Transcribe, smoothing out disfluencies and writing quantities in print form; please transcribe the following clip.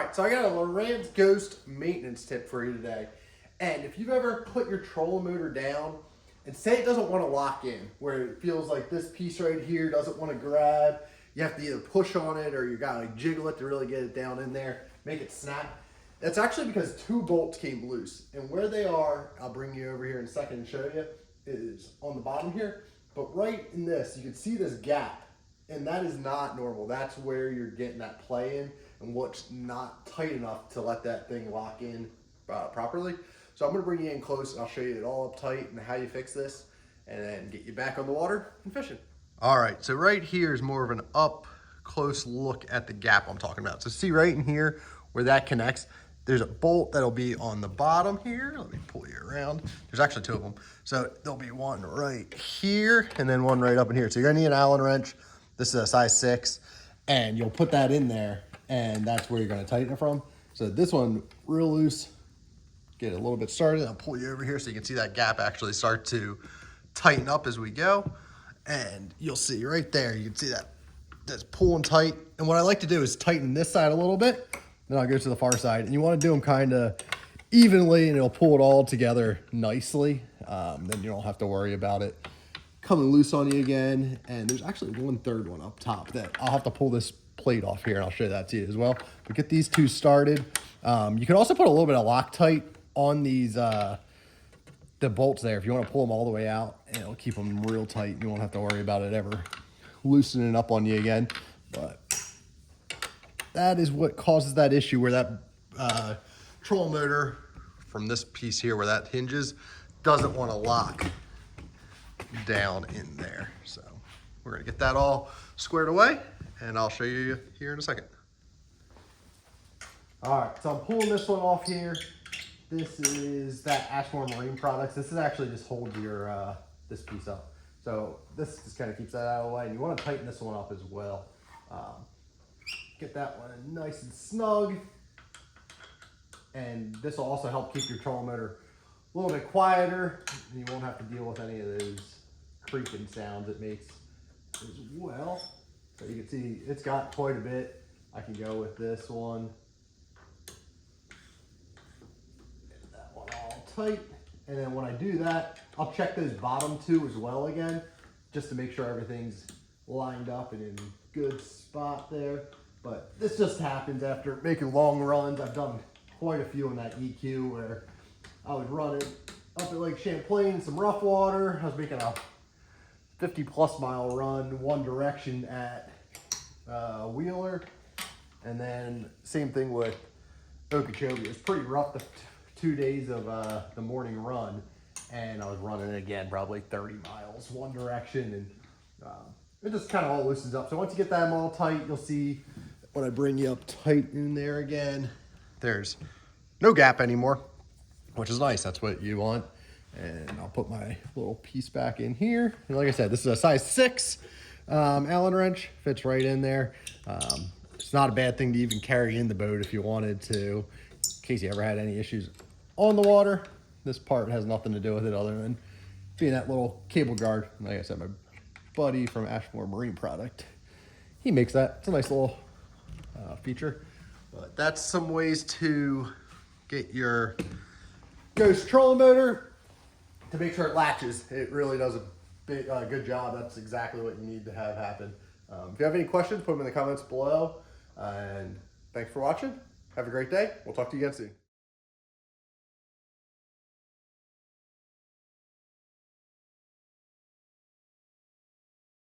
right, so I got a Lowrance Ghost maintenance tip for you today. And if you've ever put your trolling motor down and say it doesn't want to lock in, where it feels like this piece right here doesn't want to grab, you have to either push on it or you gotta like jiggle it to really get it down in there, make it snap. That's actually because two bolts came loose. And where they are, I'll bring you over here in a second and show you, is on the bottom here. But right in this, you can see this gap. And that is not normal. That's where you're getting that play in and what's not tight enough to let that thing lock in properly. So I'm gonna bring you in close and I'll show you it all up tight and how you fix this and then get you back on the water and fishing. All right, so right here is more of an up close look at the gap I'm talking about. So see right in here where that connects, there's a bolt that'll be on the bottom here. Let me pull you around. There's actually two of them. So there'll be one right here and then one right up in here. So you're gonna need an Allen wrench. This is a size 6, and you'll put that in there, and that's where you're gonna tighten it from. So this one, real loose, get it a little bit started. I'll pull you over here so you can see that gap actually start to tighten up as we go. And you'll see right there, you can see that that's pulling tight. And what I like to do is tighten this side a little bit, then I'll go to the far side. And you wanna do them kind of evenly, and it'll pull it all together nicely. Then you don't have to worry about it coming loose on you again. And there's actually 1/3 one up top that I'll have to pull this plate off here and I'll show that to you as well. But get these two started. You can also put a little bit of Loctite on these the bolts there if you want to pull them all the way out, and it'll keep them real tight. You won't have to worry about it ever loosening up on you again. But that is what causes that issue where that trolling motor from this piece here where that hinges doesn't want to lock down in there. So we're gonna get that all squared away and I'll show you here in a second. All right, so I'm pulling this one off here. This is that Ashmore Marine Products. This is actually just holds your this piece up. So this just kind of keeps that out of the way, and you want to tighten this one up as well. Get that one nice and snug, and this will also help keep your trolling motor a little bit quieter, and you won't have to deal with any of those creaking sounds it makes as well. So you can see it's got quite a bit. I can go with this one. Get that one all tight. And then when I do that, I'll check those bottom two as well again, just to make sure everything's lined up and in good spot there. But this just happens after making long runs. I've done quite a few in that EQ where I would run it up at Lake Champlain, some rough water. I was making a 50+ mile run one direction at Wheeler. And then same thing with Okeechobee. It's pretty rough the 2 days of the morning run. And I was running it again, probably 30 miles one direction. And it just kind of all loosens up. So once you get them all tight, you'll see when I bring you up tight in there again, there's no gap anymore, which is nice. That's what you want. And I'll put my little piece back in here. And like I said, this is a size 6 Allen wrench, fits right in there. It's not a bad thing to even carry in the boat if you wanted to, in case you ever had any issues on the water. This part has nothing to do with it other than being that little cable guard. Like I said, my buddy from Ashmore Marine Product, he makes that. It's a nice little feature. But that's some ways to get your Ghost trolling motor to make sure it latches. It really does a good job. That's exactly what you need to have happen. If you have any questions, put them in the comments below. And thanks for watching. Have a great day. We'll talk to you again soon.